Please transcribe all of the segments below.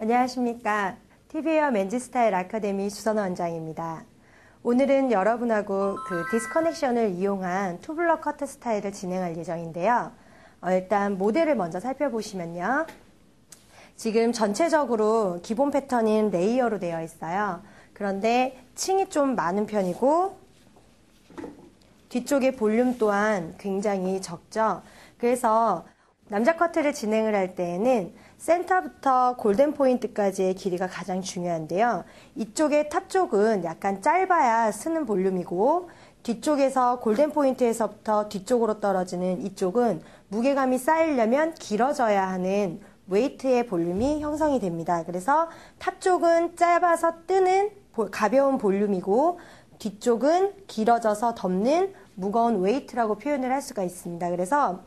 안녕하십니까. TV웨어 맨즈스타일 아카데미 주선호 원장입니다. 오늘은 여러분하고 디스커넥션을 이용한 투블럭 커트 스타일을 진행할 예정인데요. 일단 모델을 먼저 살펴보시면요. 지금 전체적으로 기본 패턴인 레이어로 되어 있어요. 그런데 층이 좀 많은 편이고 뒤쪽의 볼륨 또한 굉장히 적죠. 그래서 남자 커트를 진행을 할 때에는 센터부터 골든 포인트까지의 길이가 가장 중요한데요. 이쪽의 탑 쪽은 약간 짧아야 쓰는 볼륨이고 뒤쪽에서 골든 포인트에서부터 뒤쪽으로 떨어지는 이쪽은 무게감이 쌓이려면 길어져야 하는 웨이트의 볼륨이 형성이 됩니다. 그래서 탑 쪽은 짧아서 뜨는 가벼운 볼륨이고 뒤쪽은 길어져서 덮는 무거운 웨이트라고 표현을 할 수가 있습니다. 그래서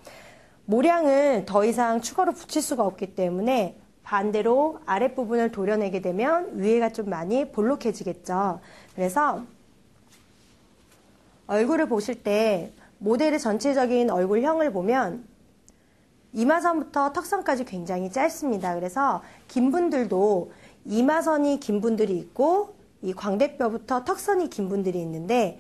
모량을 더 이상 추가로 붙일 수가 없기 때문에 반대로 아랫부분을 도려내게 되면 위에가 좀 많이 볼록해지겠죠. 그래서 얼굴을 보실 때 모델의 전체적인 얼굴형을 보면 이마선부터 턱선까지 굉장히 짧습니다. 그래서 긴 분들도 이마선이 긴 분들이 있고 이 광대뼈부터 턱선이 긴 분들이 있는데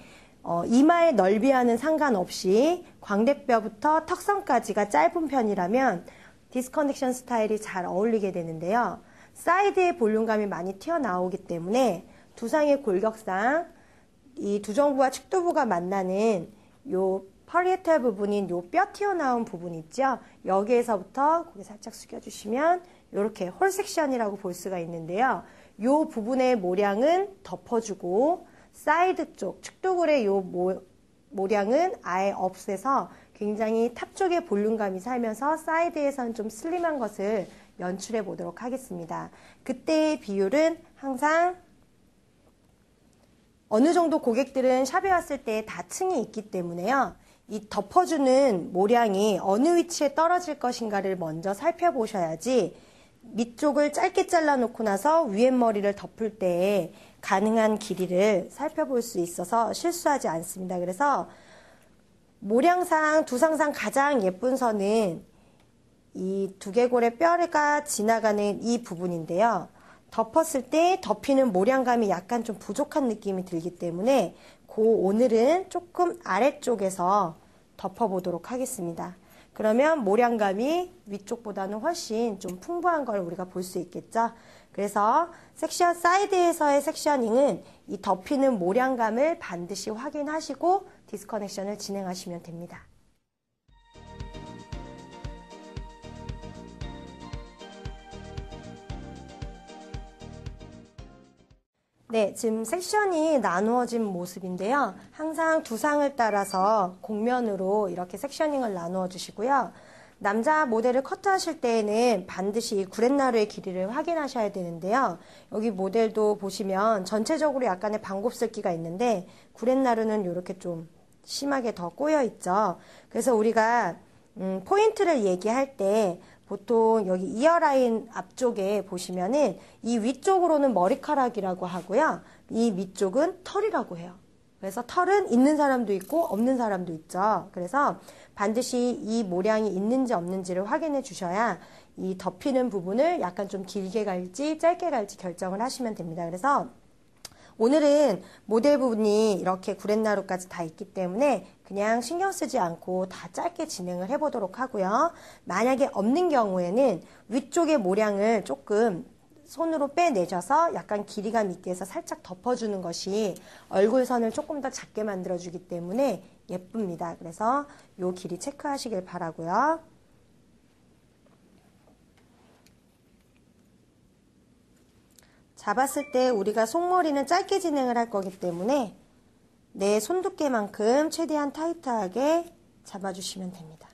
이마의 넓이와는 상관없이 광대뼈부터 턱선까지가 짧은 편이라면 디스커넥션 스타일이 잘 어울리게 되는데요. 사이드의 볼륨감이 많이 튀어나오기 때문에 두상의 골격상 이 두정부와 측두부가 만나는 요 파리에탈 부분인 요 뼈 튀어나온 부분 있죠? 여기에서부터 고개 살짝 숙여주시면 이렇게 홀 섹션이라고 볼 수가 있는데요. 요 부분의 모량은 덮어주고 사이드 쪽, 측두골의 요 모량은 아예 없애서 굉장히 탑 쪽에 볼륨감이 살면서 사이드에서는 좀 슬림한 것을 연출해 보도록 하겠습니다. 그때의 비율은 항상 어느 정도 고객들은 샵에 왔을 때 다층이 있기 때문에요. 이 덮어주는 모량이 어느 위치에 떨어질 것인가를 먼저 살펴보셔야지 밑쪽을 짧게 잘라놓고 나서 위에 머리를 덮을 때에 가능한 길이를 살펴볼 수 있어서 실수하지 않습니다. 그래서 모량상, 두상상 가장 예쁜 선은 이 두개골의 뼈가 지나가는 이 부분인데요. 덮었을 때 덮이는 모량감이 약간 좀 부족한 느낌이 들기 때문에 오늘은 조금 아래쪽에서 덮어보도록 하겠습니다. 그러면 모량감이 위쪽보다는 훨씬 좀 풍부한 걸 우리가 볼 수 있겠죠. 그래서 섹션 사이드에서의 섹셔닝은 이 덮이는 모량감을 반드시 확인하시고 디스커넥션을 진행하시면 됩니다. 네, 지금 섹션이 나누어진 모습인데요. 항상 두상을 따라서 곡면으로 이렇게 섹셔닝을 나누어 주시고요. 남자 모델을 커트하실 때에는 반드시 구렛나루의 길이를 확인하셔야 되는데요. 여기 모델도 보시면 전체적으로 약간의 반곱슬기가 있는데 구렛나루는 이렇게 좀 심하게 더 꼬여 있죠. 그래서 우리가 포인트를 얘기할 때 보통 여기 이어라인 앞쪽에 보시면은 이 위쪽으로는 머리카락이라고 하고요. 이 밑쪽은 털이라고 해요. 그래서 털은 있는 사람도 있고 없는 사람도 있죠. 그래서 반드시 이 모량이 있는지 없는지를 확인해 주셔야 이 덮이는 부분을 약간 좀 길게 갈지 짧게 갈지 결정을 하시면 됩니다. 그래서 오늘은 모델 부분이 이렇게 구렛나루까지 다 있기 때문에 그냥 신경 쓰지 않고 다 짧게 진행을 해보도록 하고요. 만약에 없는 경우에는 위쪽의 모량을 조금 손으로 빼내셔서 약간 길이감 있게 해서 살짝 덮어주는 것이 얼굴선을 조금 더 작게 만들어주기 때문에 예쁩니다. 그래서 요 길이 체크하시길 바라고요. 잡았을 때 우리가 속머리는 짧게 진행을 할 거기 때문에 내 손두께만큼 최대한 타이트하게 잡아주시면 됩니다.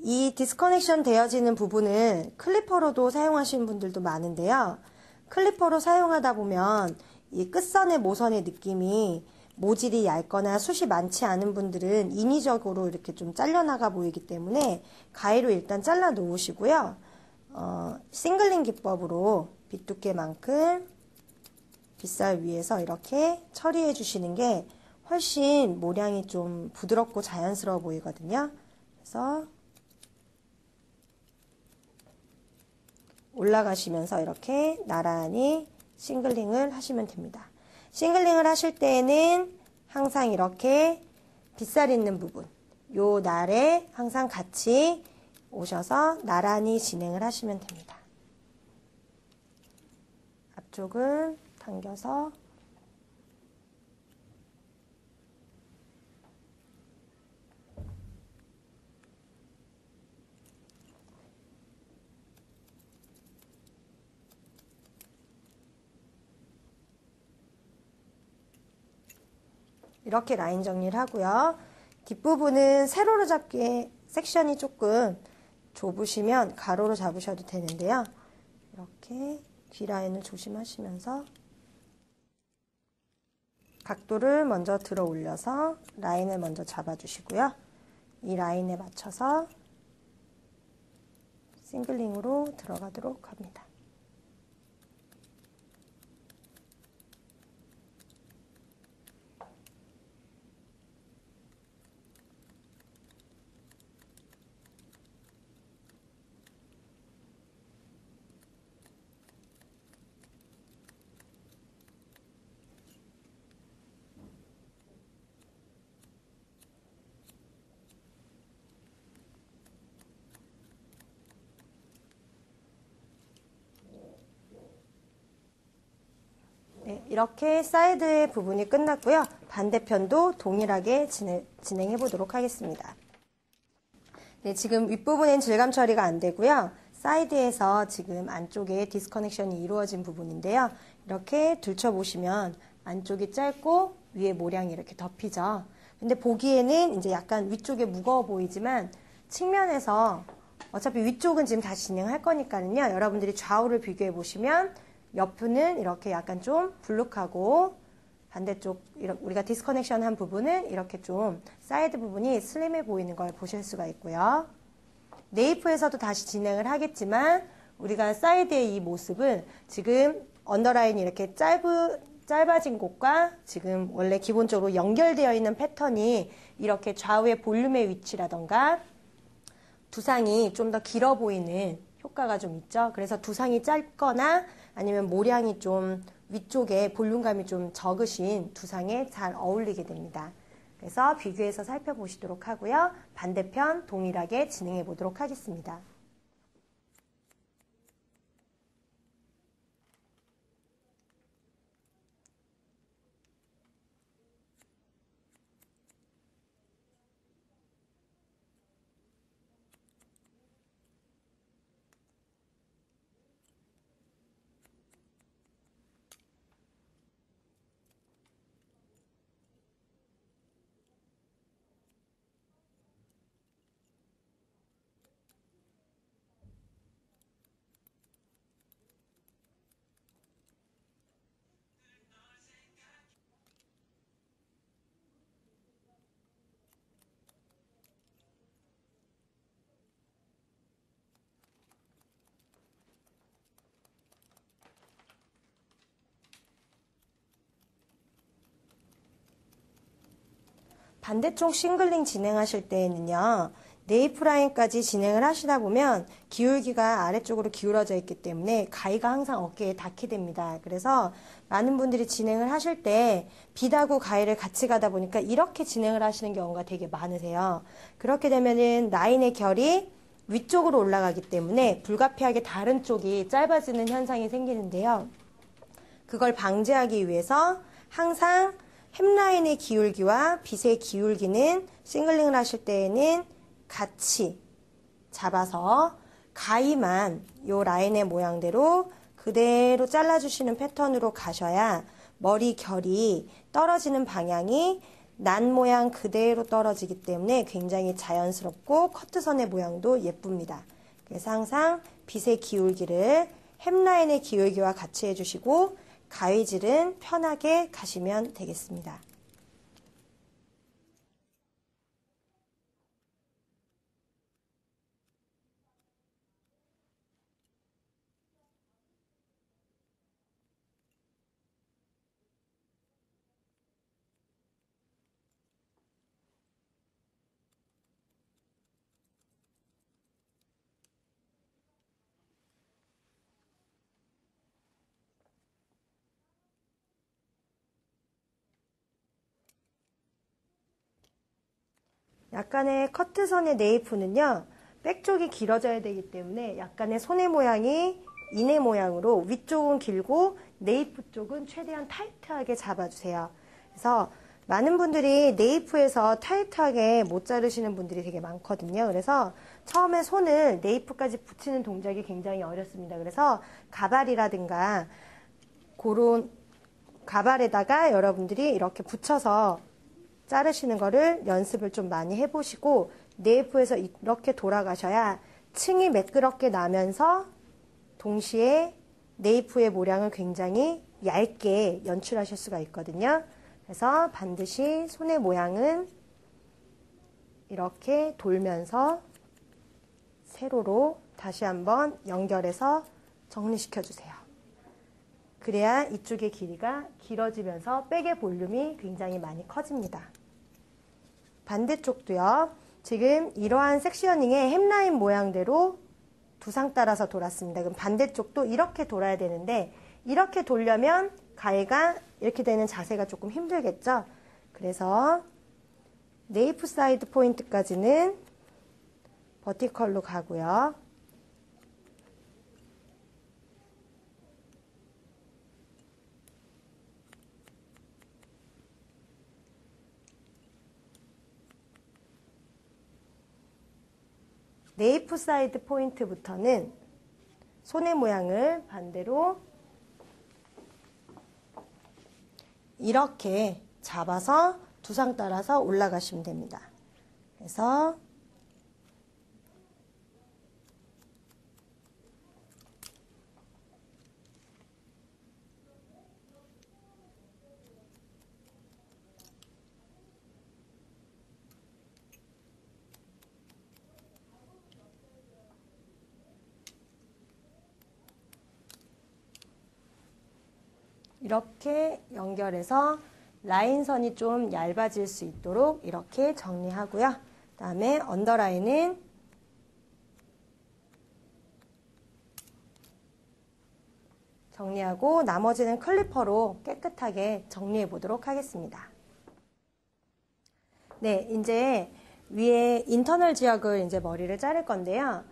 이 디스커넥션 되어지는 부분을 클리퍼로도 사용하시는 분들도 많은데요. 클리퍼로 사용하다 보면 이 끝선의 모선의 느낌이 모질이 얇거나 숱이 많지 않은 분들은 인위적으로 이렇게 좀 잘려나가 보이기 때문에 가위로 일단 잘라 놓으시고요. 싱글링 기법으로 빗두께만큼 빗살 위에서 이렇게 처리해 주시는 게 훨씬 모량이 좀 부드럽고 자연스러워 보이거든요. 그래서 올라가시면서 이렇게 나란히 싱글링을 하시면 됩니다. 싱글링을 하실 때에는 항상 이렇게 빗살 있는 부분, 요 날에 항상 같이 오셔서 나란히 진행을 하시면 됩니다. 앞쪽은 당겨서 이렇게 라인 정리를 하고요. 뒷부분은 세로로 잡기에 섹션이 조금 좁으시면 가로로 잡으셔도 되는데요. 이렇게 귀 라인을 조심하시면서 각도를 먼저 들어 올려서 라인을 먼저 잡아주시고요. 이 라인에 맞춰서 싱글링으로 들어가도록 합니다. 네, 이렇게 사이드 부분이 끝났고요. 반대편도 동일하게 진행해 보도록 하겠습니다. 네, 지금 윗부분엔 질감 처리가 안 되고요. 사이드에서 지금 안쪽에 디스커넥션이 이루어진 부분인데요. 이렇게 들춰보시면 안쪽이 짧고 위에 모량이 이렇게 덮이죠. 근데 보기에는 이제 약간 위쪽에 무거워 보이지만 측면에서 어차피 위쪽은 지금 다시 진행할 거니까는요. 여러분들이 좌우를 비교해 보시면 옆은 이렇게 약간 좀 불룩하고 반대쪽 우리가 디스커넥션 한 부분은 이렇게 좀 사이드 부분이 슬림해 보이는 걸 보실 수가 있고요. 네이프에서도 다시 진행을 하겠지만 우리가 사이드의 이 모습은 지금 언더라인이 이렇게 짧아진 곳과 지금 원래 기본적으로 연결되어 있는 패턴이 이렇게 좌우의 볼륨의 위치라던가 두상이 좀 더 길어 보이는 효과가 좀 있죠. 그래서 두상이 짧거나 아니면 모량이 좀 위쪽에 볼륨감이 좀 적으신 두상에 잘 어울리게 됩니다. 그래서 비교해서 살펴보시도록 하고요. 반대편 동일하게 진행해 보도록 하겠습니다. 반대쪽 싱글링 진행하실 때에는요. 네이프 라인까지 진행을 하시다 보면 기울기가 아래쪽으로 기울어져 있기 때문에 가위가 항상 어깨에 닿게 됩니다. 그래서 많은 분들이 진행을 하실 때 빗하고 가위를 같이 가다 보니까 이렇게 진행을 하시는 경우가 되게 많으세요. 그렇게 되면은 라인의 결이 위쪽으로 올라가기 때문에 불가피하게 다른 쪽이 짧아지는 현상이 생기는데요. 그걸 방지하기 위해서 항상 햄라인의 기울기와 빗의 기울기는 싱글링을 하실 때에는 같이 잡아서 가위만 요 라인의 모양대로 그대로 잘라주시는 패턴으로 가셔야 머리 결이 떨어지는 방향이 난 모양 그대로 떨어지기 때문에 굉장히 자연스럽고 커트선의 모양도 예쁩니다. 그래서 항상 빗의 기울기를 햄라인의 기울기와 같이 해주시고 가위질은 편하게 가시면 되겠습니다. 약간의 커트선의 네이프는요, 백 쪽이 길어져야 되기 때문에 약간의 손의 모양이 이내 모양으로 위쪽은 길고 네이프 쪽은 최대한 타이트하게 잡아주세요. 그래서 많은 분들이 네이프에서 타이트하게 못 자르시는 분들이 되게 많거든요. 그래서 처음에 손을 네이프까지 붙이는 동작이 굉장히 어렵습니다. 그래서 가발이라든가 그런 가발에다가 여러분들이 이렇게 붙여서 자르시는 거를 연습을 좀 많이 해보시고 네이프에서 이렇게 돌아가셔야 층이 매끄럽게 나면서 동시에 네이프의 모량을 굉장히 얇게 연출하실 수가 있거든요. 그래서 반드시 손의 모양은 이렇게 돌면서 세로로 다시 한번 연결해서 정리시켜 주세요. 그래야 이쪽의 길이가 길어지면서 백의 볼륨이 굉장히 많이 커집니다. 반대쪽도요. 지금 이러한 섹셔닝의 햄라인 모양대로 두상 따라서 돌았습니다. 그럼 반대쪽도 이렇게 돌아야 되는데 이렇게 돌려면 가해가 이렇게 되는 자세가 조금 힘들겠죠? 그래서 네이프 사이드 포인트까지는 버티컬로 가고요. 네이프 사이드 포인트부터는 손의 모양을 반대로 이렇게 잡아서 두상 따라서 올라가시면 됩니다. 그래서 이렇게 연결해서 라인선이 좀 얇아질 수 있도록 이렇게 정리하고요. 그 다음에 언더라인은 정리하고 나머지는 클리퍼로 깨끗하게 정리해 보도록 하겠습니다. 네, 이제 위에 인터널 지역을 이제 머리를 자를 건데요.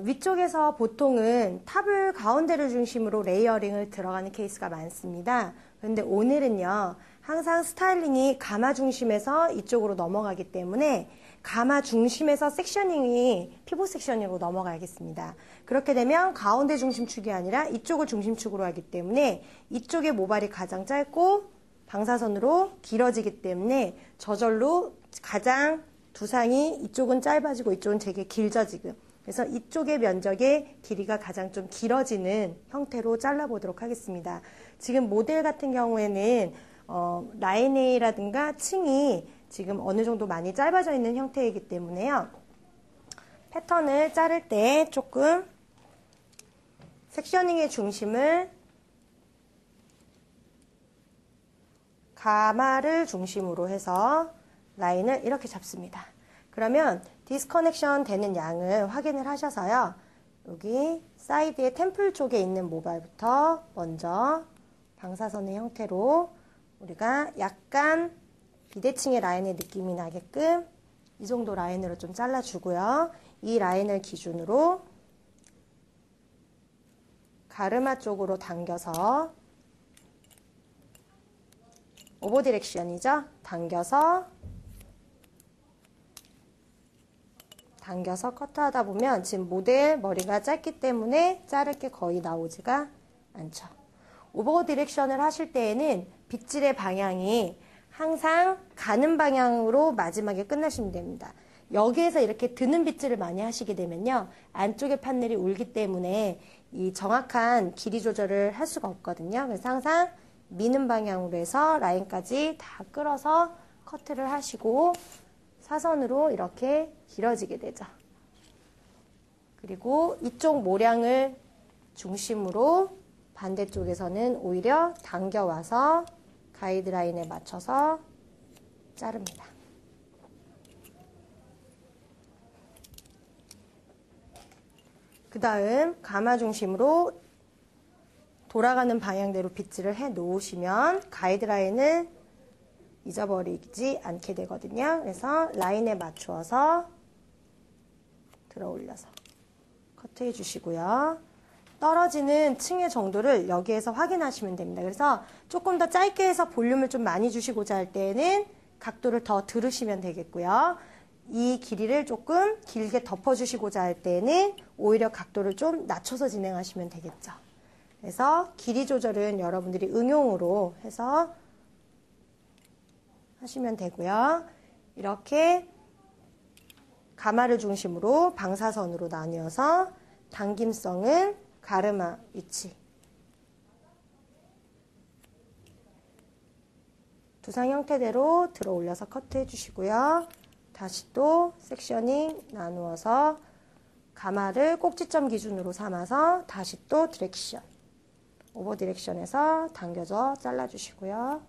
위쪽에서 보통은 탑을 가운데를 중심으로 레이어링을 들어가는 케이스가 많습니다. 그런데 오늘은요, 항상 스타일링이 가마 중심에서 이쪽으로 넘어가기 때문에 가마 중심에서 섹셔닝이 피봇 섹셔닝으로 넘어가겠습니다. 그렇게 되면 가운데 중심축이 아니라 이쪽을 중심축으로 하기 때문에 이쪽의 모발이 가장 짧고 방사선으로 길어지기 때문에 저절로 가장 두상이 이쪽은 짧아지고 이쪽은 되게 길어지고 그래서 이쪽의 면적의 길이가 가장 좀 길어지는 형태로 잘라보도록 하겠습니다. 지금 모델 같은 경우에는 라인이라든가 층이 지금 어느 정도 많이 짧아져 있는 형태이기 때문에요. 패턴을 자를 때 조금 섹셔닝의 중심을 가마를 중심으로 해서 라인을 이렇게 잡습니다. 그러면 디스커넥션 되는 양을 확인을 하셔서요. 여기 사이드의 템플 쪽에 있는 모발부터 먼저 방사선의 형태로 우리가 약간 비대칭의 라인의 느낌이 나게끔 이 정도 라인으로 좀 잘라주고요. 이 라인을 기준으로 가르마 쪽으로 당겨서 오버 디렉션이죠. 당겨서 커트하다 보면 지금 모델 머리가 짧기 때문에 자를 게 거의 나오지가 않죠. 오버 디렉션을 하실 때에는 빗질의 방향이 항상 가는 방향으로 마지막에 끝나시면 됩니다. 여기에서 이렇게 드는 빗질을 많이 하시게 되면요. 안쪽의 판넬이 울기 때문에 이 정확한 길이 조절을 할 수가 없거든요. 그래서 항상 미는 방향으로 해서 라인까지 다 끌어서 커트를 하시고 사선으로 이렇게 길어지게 되죠. 그리고 이쪽 모량을 중심으로 반대쪽에서는 오히려 당겨와서 가이드라인에 맞춰서 자릅니다. 그 다음 가마 중심으로 돌아가는 방향대로 빗질을 해 놓으시면 가이드라인을 잊어버리지 않게 되거든요. 그래서 라인에 맞추어서 들어 올려서 커트해 주시고요. 떨어지는 층의 정도를 여기에서 확인하시면 됩니다. 그래서 조금 더 짧게 해서 볼륨을 좀 많이 주시고자 할 때는 각도를 더 들으시면 되겠고요. 이 길이를 조금 길게 덮어주시고자 할 때는 오히려 각도를 좀 낮춰서 진행하시면 되겠죠. 그래서 길이 조절은 여러분들이 응용으로 해서 하시면 되고요. 이렇게 가마를 중심으로 방사선으로 나뉘어서 당김성은 가르마 위치 두상 형태대로 들어 올려서 커트해 주시고요. 다시 또 섹셔닝 나누어서 가마를 꼭지점 기준으로 삼아서 다시 또 디렉션 오버 디렉션에서 당겨져 잘라주시고요.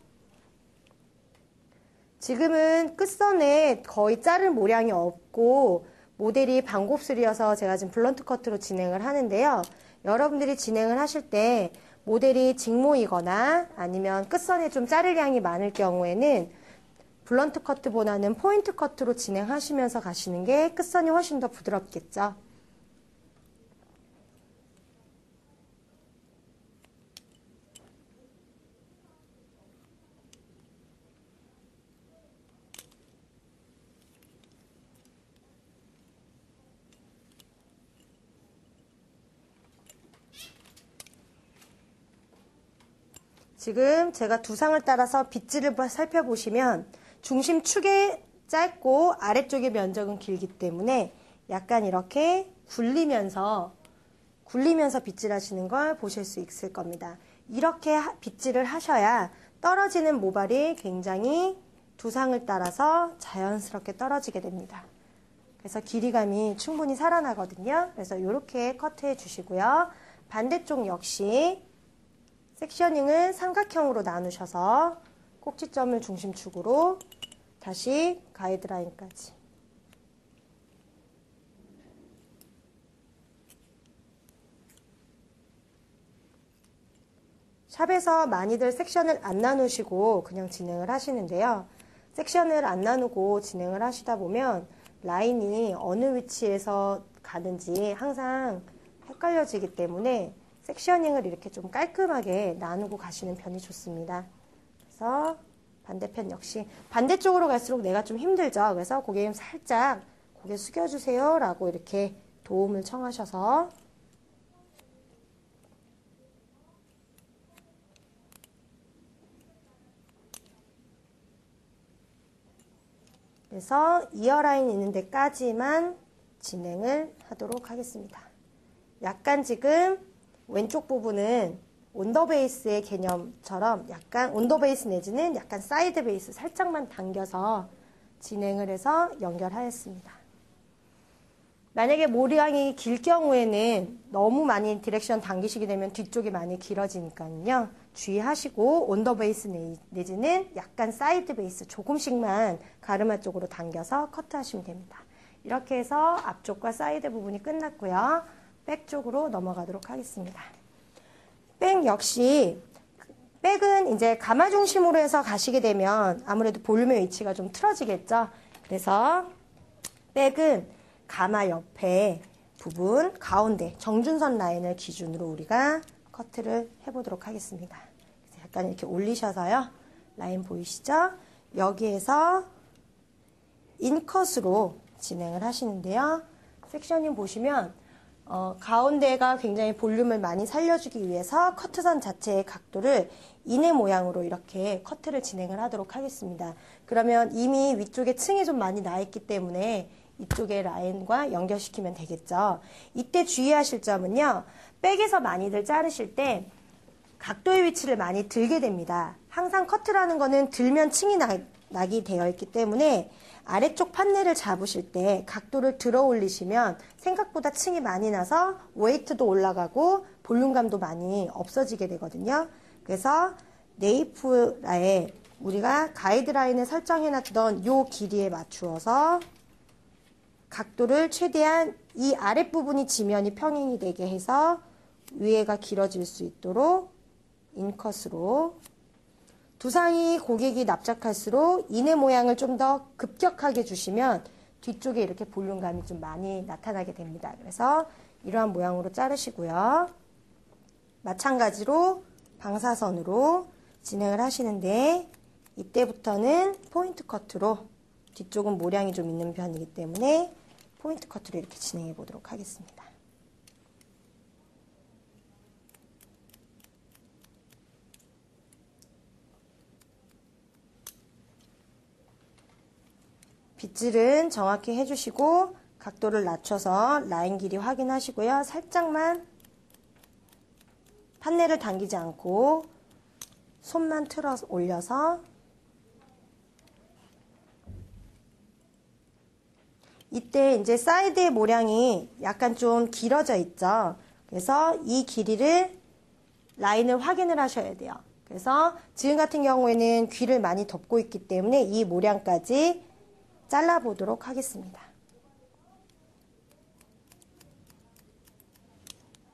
지금은 끝선에 거의 자를 모량이 없고 모델이 반곱슬이어서 제가 지금 블런트 커트로 진행을 하는데요. 여러분들이 진행을 하실 때 모델이 직모이거나 아니면 끝선에 좀 자를 양이 많을 경우에는 블런트 커트보다는 포인트 커트로 진행하시면서 가시는 게 끝선이 훨씬 더 부드럽겠죠. 지금 제가 두상을 따라서 빗질을 살펴보시면 중심축에 짧고 아래쪽의 면적은 길기 때문에 약간 이렇게 굴리면서 빗질하시는 걸 보실 수 있을 겁니다. 이렇게 빗질을 하셔야 떨어지는 모발이 굉장히 두상을 따라서 자연스럽게 떨어지게 됩니다. 그래서 길이감이 충분히 살아나거든요. 그래서 이렇게 커트해 주시고요. 반대쪽 역시 섹셔닝을 삼각형으로 나누셔서 꼭지점을 중심축으로 다시 가이드라인까지 샵에서 많이들 섹션을 안 나누시고 그냥 진행을 하시는데요. 섹션을 안 나누고 진행을 하시다 보면 라인이 어느 위치에서 가는지 항상 헷갈려지기 때문에 섹셔닝을 이렇게 좀 깔끔하게 나누고 가시는 편이 좋습니다. 그래서 반대편 역시 반대쪽으로 갈수록 내가 좀 힘들죠. 그래서 고객님 살짝 고개 숙여주세요 라고 이렇게 도움을 청하셔서 그래서 이어라인 있는 데까지만 진행을 하도록 하겠습니다. 약간 지금 왼쪽 부분은 온더베이스의 개념처럼 약간 온더베이스 내지는 약간 사이드 베이스 살짝만 당겨서 진행을 해서 연결하였습니다. 만약에 모량이 길 경우에는 너무 많이 디렉션 당기시게 되면 뒤쪽이 많이 길어지니까요. 주의하시고 온더베이스 내지는 약간 사이드 베이스 조금씩만 가르마 쪽으로 당겨서 커트하시면 됩니다. 이렇게 해서 앞쪽과 사이드 부분이 끝났고요. 백 쪽으로 넘어가도록 하겠습니다. 백 역시 백은 이제 가마 중심으로 해서 가시게 되면 아무래도 볼륨의 위치가 좀 틀어지겠죠. 그래서 백은 가마 옆에 부분 가운데 정준선 라인을 기준으로 우리가 커트를 해보도록 하겠습니다. 약간 이렇게 올리셔서요. 라인 보이시죠? 여기에서 인컷으로 진행을 하시는데요. 섹셔닝 보시면 가운데가 굉장히 볼륨을 많이 살려주기 위해서 커트선 자체의 각도를 인의 모양으로 이렇게 커트를 진행을 하도록 하겠습니다. 그러면 이미 위쪽에 층이 좀 많이 나 있기 때문에 이쪽의 라인과 연결시키면 되겠죠. 이때 주의하실 점은요. 백에서 많이들 자르실 때 각도의 위치를 많이 들게 됩니다. 항상 커트라는 거는 들면 층이 나게 되어 있기 때문에 아래쪽 판넬을 잡으실 때 각도를 들어 올리시면 생각보다 층이 많이 나서 웨이트도 올라가고 볼륨감도 많이 없어지게 되거든요. 그래서 네이프라에 우리가 가이드라인을 설정해놨던 이 길이에 맞추어서 각도를 최대한 이 아랫부분이 지면이 평행이 되게 해서 위에가 길어질 수 있도록 인컷으로 두상이 고객이 납작할수록 이내 모양을 좀 더 급격하게 주시면 뒤쪽에 이렇게 볼륨감이 좀 많이 나타나게 됩니다. 그래서 이러한 모양으로 자르시고요. 마찬가지로 방사선으로 진행을 하시는데 이때부터는 포인트 커트로 뒤쪽은 모량이 좀 있는 편이기 때문에 포인트 커트로 이렇게 진행해 보도록 하겠습니다. 빗질은 정확히 해주시고 각도를 낮춰서 라인 길이 확인하시고요. 살짝만 판넬을 당기지 않고 손만 틀어 올려서 이때 이제 사이드의 모량이 약간 좀 길어져 있죠. 그래서 이 길이를 라인을 확인을 하셔야 돼요. 그래서 지금 같은 경우에는 귀를 많이 덮고 있기 때문에 이 모량까지 잘라보도록 하겠습니다.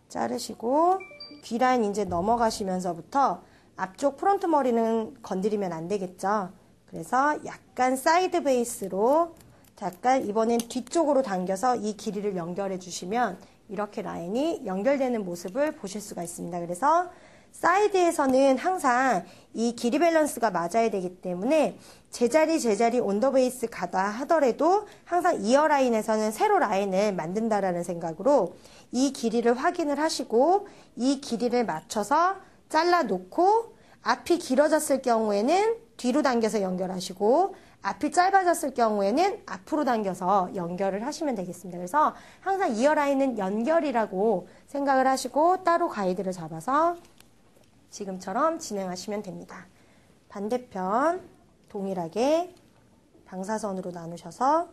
자르시고 귀 라인 이제 넘어가시면서부터 앞쪽 프론트 머리는 건드리면 안 되겠죠. 그래서 약간 사이드 베이스로 잠깐 이번엔 뒤쪽으로 당겨서 이 길이를 연결해 주시면 이렇게 라인이 연결되는 모습을 보실 수가 있습니다. 그래서 사이드에서는 항상 이 길이 밸런스가 맞아야 되기 때문에 제자리 온더 베이스 가다 하더라도 항상 이어 라인에서는 세로 라인을 만든다라는 생각으로 이 길이를 확인을 하시고 이 길이를 맞춰서 잘라 놓고 앞이 길어졌을 경우에는 뒤로 당겨서 연결하시고 앞이 짧아졌을 경우에는 앞으로 당겨서 연결을 하시면 되겠습니다. 그래서 항상 이어 라인은 연결이라고 생각을 하시고 따로 가이드를 잡아서 지금처럼 진행하시면 됩니다. 반대편 동일하게 방사선으로 나누셔서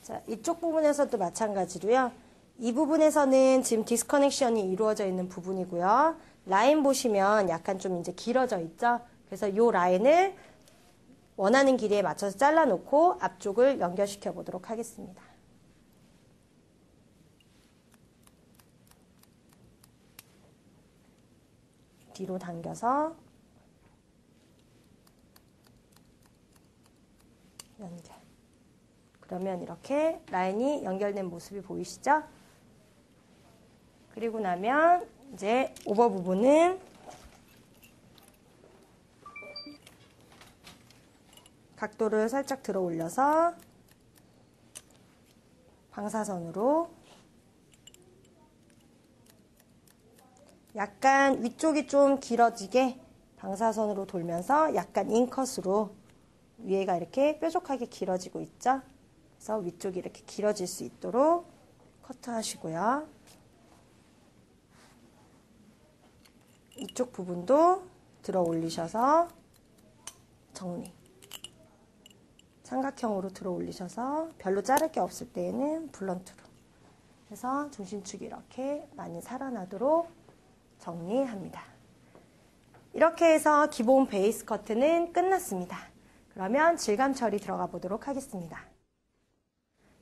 자, 이쪽 부분에서도 마찬가지로요. 이 부분에서는 지금 디스커넥션이 이루어져 있는 부분이고요. 라인 보시면 약간 좀 이제 길어져 있죠. 그래서 이 라인을 원하는 길이에 맞춰서 잘라놓고 앞쪽을 연결시켜 보도록 하겠습니다. 뒤로 당겨서 연결. 그러면 이렇게 라인이 연결된 모습이 보이시죠? 그리고 나면 이제 오버 부분은 각도를 살짝 들어 올려서 방사선으로 약간 위쪽이 좀 길어지게 방사선으로 돌면서 약간 인컷으로 위에가 이렇게 뾰족하게 길어지고 있죠? 그래서 위쪽이 이렇게 길어질 수 있도록 커트하시고요. 이쪽 부분도 들어 올리셔서 정리. 삼각형으로 들어 올리셔서 별로 자를 게 없을 때에는 블런트로 해서 중심축이 이렇게 많이 살아나도록 정리합니다. 이렇게 해서 기본 베이스 커트는 끝났습니다. 그러면 질감 처리 들어가 보도록 하겠습니다.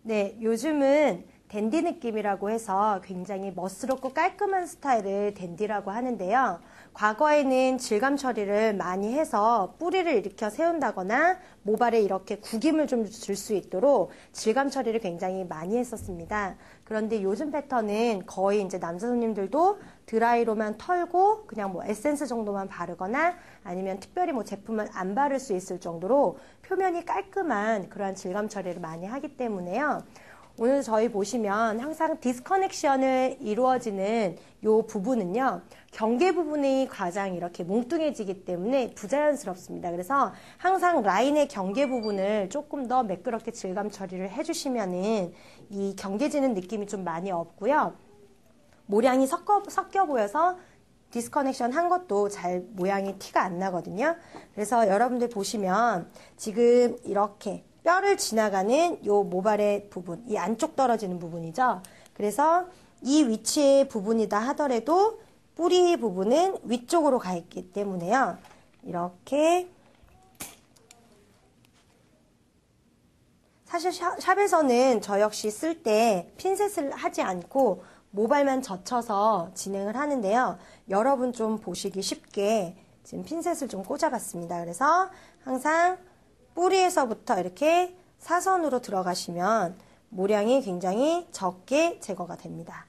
네, 요즘은 댄디 느낌이라고 해서 굉장히 멋스럽고 깔끔한 스타일을 댄디라고 하는데요. 과거에는 질감 처리를 많이 해서 뿌리를 일으켜 세운다거나 모발에 이렇게 구김을 좀 줄 수 있도록 질감 처리를 굉장히 많이 했었습니다. 그런데 요즘 패턴은 거의 이제 남자 손님들도 드라이로만 털고 그냥 뭐 에센스 정도만 바르거나 아니면 특별히 뭐 제품을 안 바를 수 있을 정도로 표면이 깔끔한 그러한 질감 처리를 많이 하기 때문에요. 오늘 저희 보시면 항상 디스커넥션을 이루어지는 요 부분은요, 경계 부분이 가장 이렇게 뭉뚱해지기 때문에 부자연스럽습니다. 그래서 항상 라인의 경계 부분을 조금 더 매끄럽게 질감 처리를 해주시면은 이 경계지는 느낌이 좀 많이 없고요. 모량이 섞여 보여서 디스커넥션 한 것도 잘 모양이 티가 안 나거든요. 그래서 여러분들 보시면 지금 이렇게 뼈를 지나가는 요 모발의 부분, 이 안쪽 떨어지는 부분이죠. 그래서 이 위치의 부분이다 하더라도 뿌리 부분은 위쪽으로 가 있기 때문에요. 이렇게 사실 샵에서는 저 역시 쓸 때 핀셋을 하지 않고 모발만 젖혀서 진행을 하는데요. 여러분 좀 보시기 쉽게 지금 핀셋을 좀 꽂아봤습니다. 그래서 항상 뿌리에서부터 이렇게 사선으로 들어가시면 모량이 굉장히 적게 제거가 됩니다.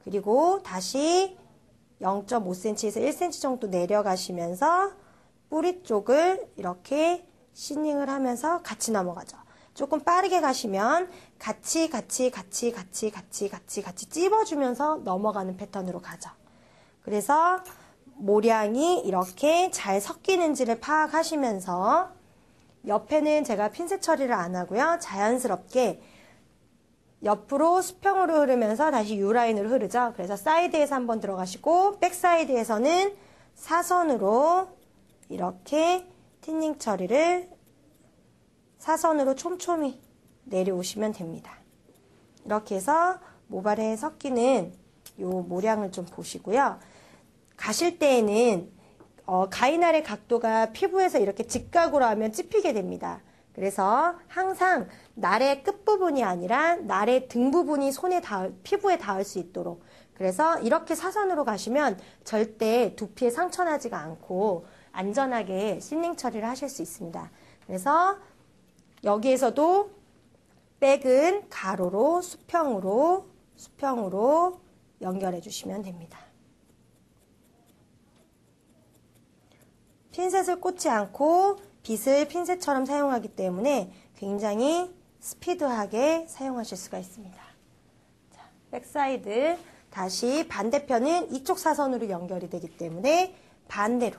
그리고 다시 0.5cm에서 1cm 정도 내려가시면서 뿌리 쪽을 이렇게 시닝을 하면서 같이 넘어가죠. 조금 빠르게 가시면 같이 찝어주면서 넘어가는 패턴으로 가죠. 그래서 모량이 이렇게 잘 섞이는지를 파악하시면서 옆에는 제가 핀셋 처리를 안 하고요. 자연스럽게 옆으로 수평으로 흐르면서 다시 U라인으로 흐르죠. 그래서 사이드에서 한번 들어가시고 백사이드에서는 사선으로 이렇게 틴닝 처리를 사선으로 촘촘히 내려오시면 됩니다. 이렇게 해서 모발에 섞이는 요 모량을 좀 보시고요. 가실 때에는 가이날의 각도가 피부에서 이렇게 직각으로 하면 찝히게 됩니다. 그래서 항상 날의 끝부분이 아니라 날의 등 부분이 피부에 닿을 수 있도록, 그래서 이렇게 사선으로 가시면 절대 두피에 상처 나지가 않고 안전하게 실링 처리를 하실 수 있습니다. 그래서 여기에서도 백은 가로로 수평으로 연결해 주시면 됩니다. 핀셋을 꽂지 않고 빗을 핀셋처럼 사용하기 때문에 굉장히 스피드하게 사용하실 수가 있습니다. 자, 백사이드 다시 반대편은 이쪽 사선으로 연결이 되기 때문에 반대로.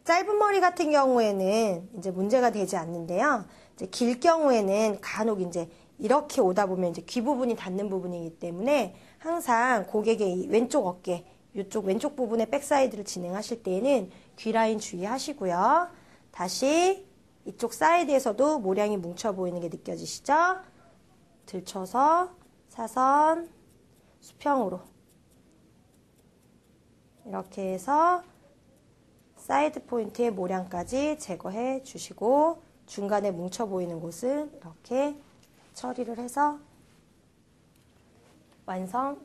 짧은 머리 같은 경우에는 이제 문제가 되지 않는데요. 이제 길 경우에는 간혹 이제 이렇게 오다 보면 이제 귀 부분이 닿는 부분이기 때문에 항상 고객의 왼쪽 어깨, 이쪽 왼쪽 부분의 백사이드를 진행하실 때에는 귀 라인 주의하시고요. 다시 이쪽 사이드에서도 모량이 뭉쳐 보이는 게 느껴지시죠? 들쳐서 사선, 수평으로 이렇게 해서 사이드 포인트의 모량까지 제거해 주시고 중간에 뭉쳐 보이는 곳은 이렇게 처리를 해서 완성하겠습니다.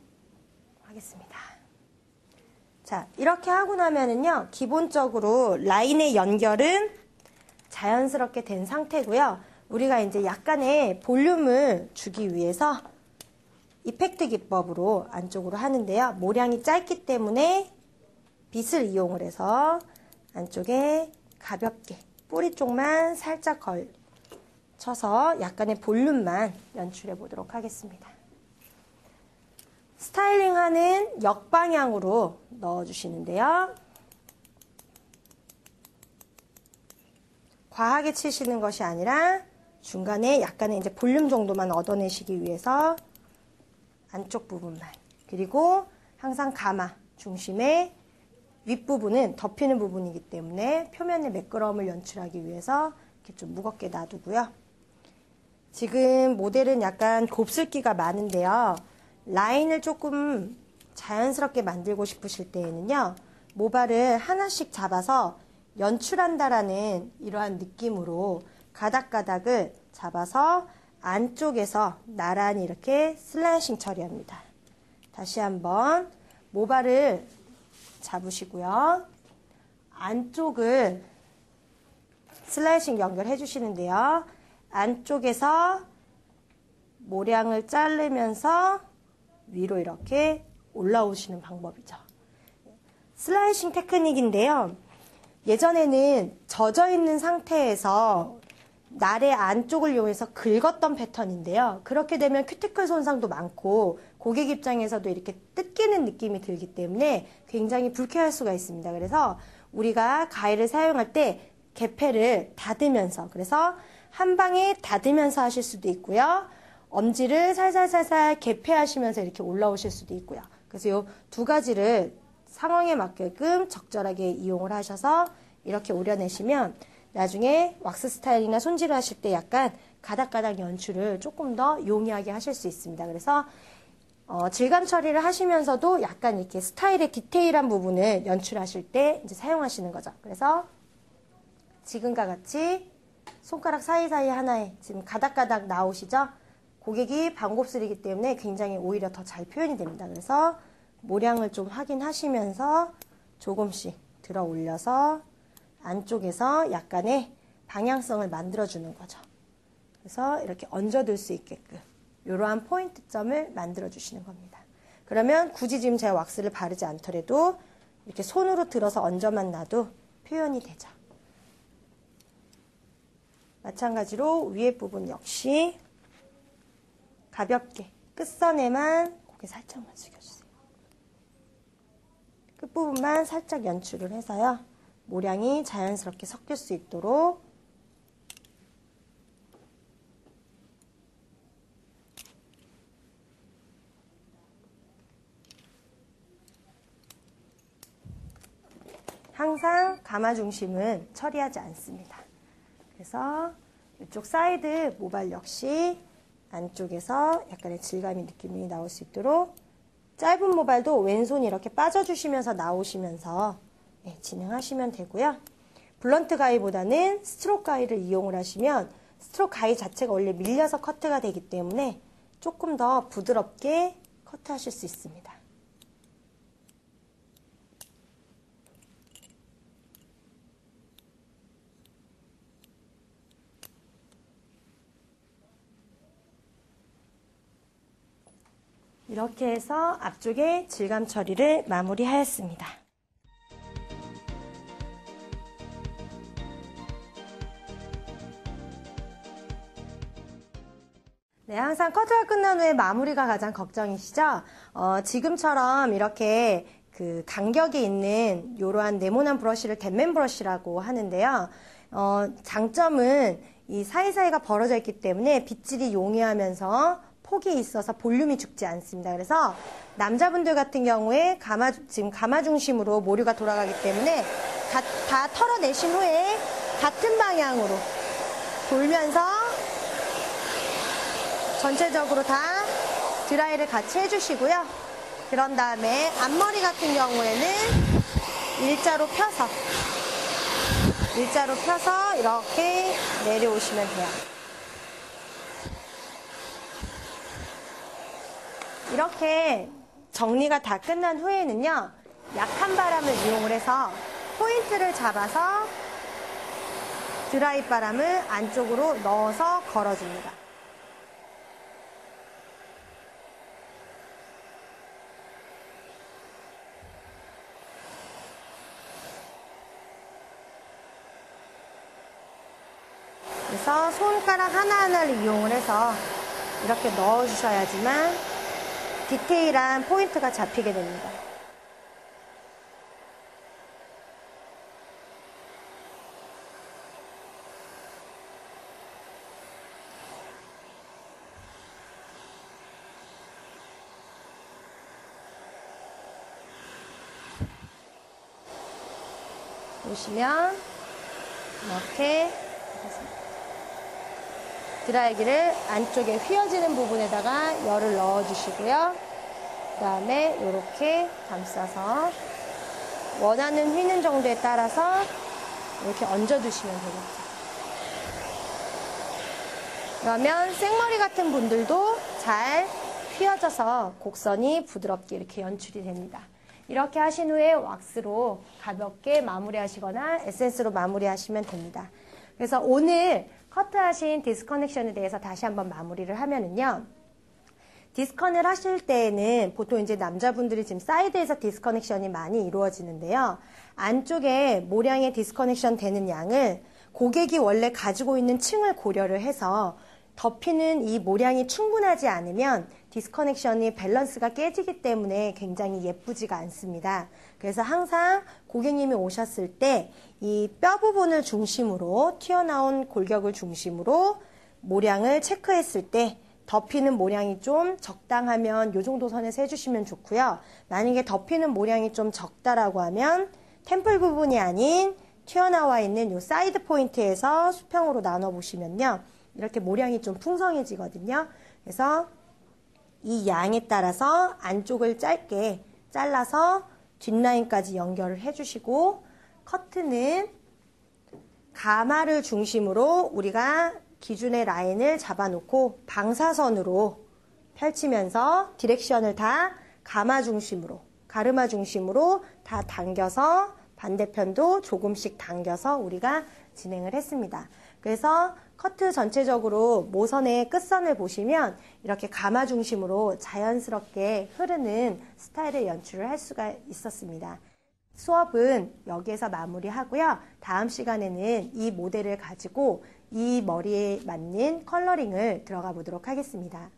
자, 이렇게 하고 나면은요, 기본적으로 라인의 연결은 자연스럽게 된 상태고요. 우리가 이제 약간의 볼륨을 주기 위해서 이펙트 기법으로 안쪽으로 하는데요. 모량이 짧기 때문에 빗을 이용을 해서 안쪽에 가볍게 뿌리 쪽만 살짝 걸쳐서 약간의 볼륨만 연출해 보도록 하겠습니다. 스타일링하는 역방향으로 넣어주시는데요. 과하게 치시는 것이 아니라 중간에 약간의 이제 볼륨 정도만 얻어내시기 위해서 안쪽 부분만, 그리고 항상 가마 중심의 윗부분은 덮이는 부분이기 때문에 표면의 매끄러움을 연출하기 위해서 이렇게 좀 무겁게 놔두고요. 지금 모델은 약간 곱슬기가 많은데요. 라인을 조금 자연스럽게 만들고 싶으실 때에는요, 모발을 하나씩 잡아서 연출한다라는 이러한 느낌으로 가닥가닥을 잡아서 안쪽에서 나란히 이렇게 슬라이싱 처리합니다. 다시 한번 모발을 잡으시고요. 안쪽을 슬라이싱 연결해 주시는데요. 안쪽에서 모량을 자르면서 위로 이렇게 올라오시는 방법이죠. 슬라이싱 테크닉인데요. 예전에는 젖어 있는 상태에서 날의 안쪽을 이용해서 긁었던 패턴인데요. 그렇게 되면 큐티클 손상도 많고 고객 입장에서도 이렇게 뜯기는 느낌이 들기 때문에 굉장히 불쾌할 수가 있습니다. 그래서 우리가 가위를 사용할 때 개패를 닫으면서, 그래서 한 방에 닫으면서 하실 수도 있고요. 엄지를 살살살살 개패하시면서 이렇게 올라오실 수도 있고요. 그래서 이 두 가지를 상황에 맞게끔 적절하게 이용을 하셔서 이렇게 오려내시면 나중에 왁스 스타일이나 손질을 하실 때 약간 가닥가닥 연출을 조금 더 용이하게 하실 수 있습니다. 그래서 질감 처리를 하시면서도 약간 이렇게 스타일의 디테일한 부분을 연출하실 때 이제 사용하시는 거죠. 그래서 지금과 같이 손가락 사이사이 하나에 지금 가닥가닥 나오시죠? 고객이 반곱슬이기 때문에 굉장히 오히려 더 잘 표현이 됩니다. 그래서 모량을 좀 확인하시면서 조금씩 들어 올려서 안쪽에서 약간의 방향성을 만들어주는 거죠. 그래서 이렇게 얹어둘 수 있게끔 이러한 포인트점을 만들어주시는 겁니다. 그러면 굳이 지금 제가 왁스를 바르지 않더라도 이렇게 손으로 들어서 얹어만 놔도 표현이 되죠. 마찬가지로 위에 부분 역시 가볍게 끝선에만 고개 살짝만 숙여주세요. 끝부분만 살짝 연출을 해서요. 모량이 자연스럽게 섞일 수 있도록 항상 가마 중심은 처리하지 않습니다. 그래서 이쪽 사이드 모발 역시 안쪽에서 약간의 질감이 느낌이 나올 수 있도록 짧은 모발도 왼손이 이렇게 빠져주시면서 나오시면서 진행하시면 되고요. 블런트 가위보다는 스트로크 가위를 이용을 하시면 스트로크 가위 자체가 원래 밀려서 커트가 되기 때문에 조금 더 부드럽게 커트하실 수 있습니다. 이렇게 해서 앞쪽에 질감 처리를 마무리하였습니다. 네, 항상 커트가 끝난 후에 마무리가 가장 걱정이시죠? 지금처럼 이렇게 그 간격이 있는 이러한 네모난 브러쉬를 댄맨 브러쉬라고 하는데요. 장점은 이 사이사이가 벌어져 있기 때문에 빗질이 용이하면서 폭이 있어서 볼륨이 죽지 않습니다. 그래서 남자분들 같은 경우에 지금 가마 중심으로 모류가 돌아가기 때문에 다 털어내신 후에 같은 방향으로 돌면서 전체적으로 다 드라이를 같이 해주시고요. 그런 다음에 앞머리 같은 경우에는 일자로 펴서 이렇게 내려오시면 돼요. 이렇게 정리가 다 끝난 후에는요, 약한 바람을 이용을 해서 포인트를 잡아서 드라이 바람을 안쪽으로 넣어서 걸어줍니다. 그래서 손가락 하나하나를 이용을 해서 이렇게 넣어주셔야지만 디테일한 포인트가 잡히게 됩니다. 보시면 이렇게 드라이기를 안쪽에 휘어지는 부분에다가 열을 넣어주시고요. 그 다음에 이렇게 감싸서 원하는 휘는 정도에 따라서 이렇게 얹어주시면 되겠죠. 그러면 생머리 같은 분들도 잘 휘어져서 곡선이 부드럽게 이렇게 연출이 됩니다. 이렇게 하신 후에 왁스로 가볍게 마무리하시거나 에센스로 마무리하시면 됩니다. 그래서 오늘 커트하신 디스커넥션에 대해서 다시 한번 마무리를 하면은요. 디스커넥을 하실 때에는 보통 이제 남자분들이 지금 사이드에서 디스커넥션이 많이 이루어지는데요. 안쪽에 모량의 디스커넥션 되는 양을 고객이 원래 가지고 있는 층을 고려를 해서 덮이는 이 모량이 충분하지 않으면 디스커넥션이 밸런스가 깨지기 때문에 굉장히 예쁘지가 않습니다. 그래서 항상 고객님이 오셨을 때 이 뼈 부분을 중심으로 튀어나온 골격을 중심으로 모량을 체크했을 때 덮이는 모량이 좀 적당하면 이 정도 선에서 해주시면 좋고요. 만약에 덮이는 모량이 좀 적다라고 하면 템플 부분이 아닌 튀어나와 있는 이 사이드 포인트에서 수평으로 나눠보시면요. 이렇게 모량이 좀 풍성해지거든요. 그래서 이 양에 따라서 안쪽을 짧게 잘라서 뒷라인까지 연결을 해주시고 커트는 가마를 중심으로 우리가 기준의 라인을 잡아놓고 방사선으로 펼치면서 디렉션을 다 가마 중심으로, 가르마 중심으로 다 당겨서 반대편도 조금씩 당겨서 우리가 진행을 했습니다. 그래서 커트 전체적으로 모선의 끝선을 보시면 이렇게 가마 중심으로 자연스럽게 흐르는 스타일의 연출을 할 수가 있었습니다. 수업은 여기에서 마무리하고요. 다음 시간에는 이 모델을 가지고 이 머리에 맞는 컬러링을 들어가 보도록 하겠습니다.